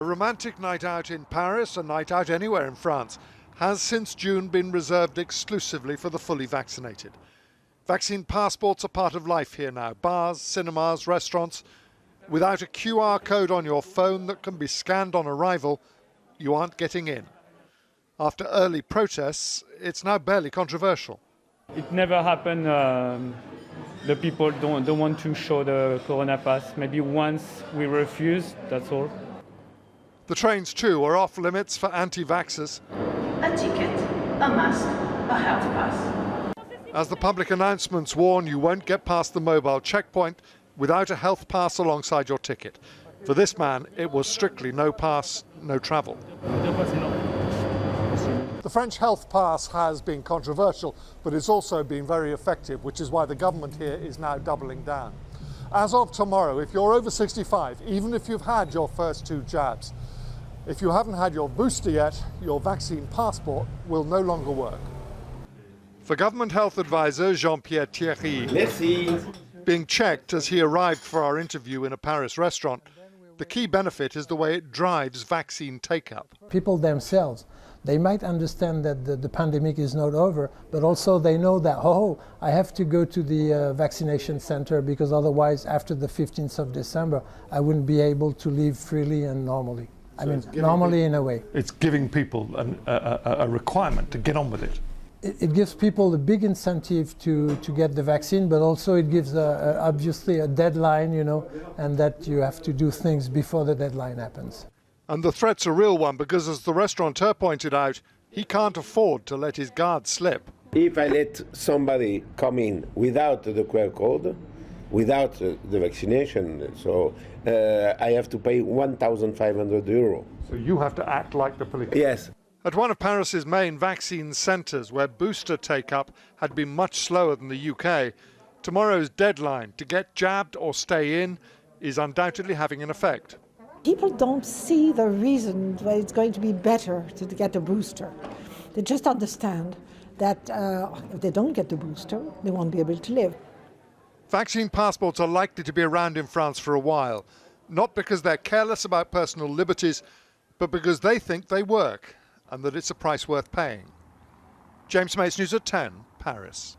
A romantic night out in Paris, a night out anywhere in France, has since June been reserved exclusively for the fully vaccinated. Vaccine passports are part of life here now. Bars, cinemas, restaurants. Without a QR code on your phone that can be scanned on arrival, you aren't getting in. After early protests, it's now barely controversial. It never happened. The people don't want to show the Corona pass. Maybe once we refuse, that's all. The trains too are off limits for anti-vaxxers. A ticket, a mask, a health pass. As the public announcements warn, you won't get past the mobile checkpoint without a health pass alongside your ticket. For this man, it was strictly no pass, no travel. The French health pass has been controversial, but it's also been very effective, which is why the government here is now doubling down. As of tomorrow, if you're over 65, even if you've had your first 2 jabs, if you haven't had your booster yet, your vaccine passport will no longer work. For government health advisor Jean-Pierre THIERRY, being checked as he arrived for our interview in a Paris restaurant, the key benefit is the way it drives vaccine take-up. People themselves, they might understand that the pandemic is not over, but also they know that, I have to go to the vaccination center because otherwise after the 15th of December, I wouldn't be able to live freely and normally. I mean, normally in a way. It's giving people a requirement to get on with it. It gives people a big incentive to get the vaccine, but also it gives obviously a deadline, and that you have to do things before the deadline happens. And the threat's a real one because, as the restaurateur pointed out, he can't afford to let his guard slip. If I let somebody come in without the QR code, without the vaccination, so I have to pay 1,500 €. So you have to act like the police? Yes. At one of Paris's main vaccine centres, where booster take-up had been much slower than the UK, tomorrow's deadline to get jabbed or stay in is undoubtedly having an effect. People don't see the reason why it's going to be better to get a booster. They just understand that if they don't get the booster, they won't be able to live. Vaccine passports are likely to be around in France for a while, not because they're careless about personal liberties, but because they think they work and that it's a price worth paying. James Mates, News at 10, Paris.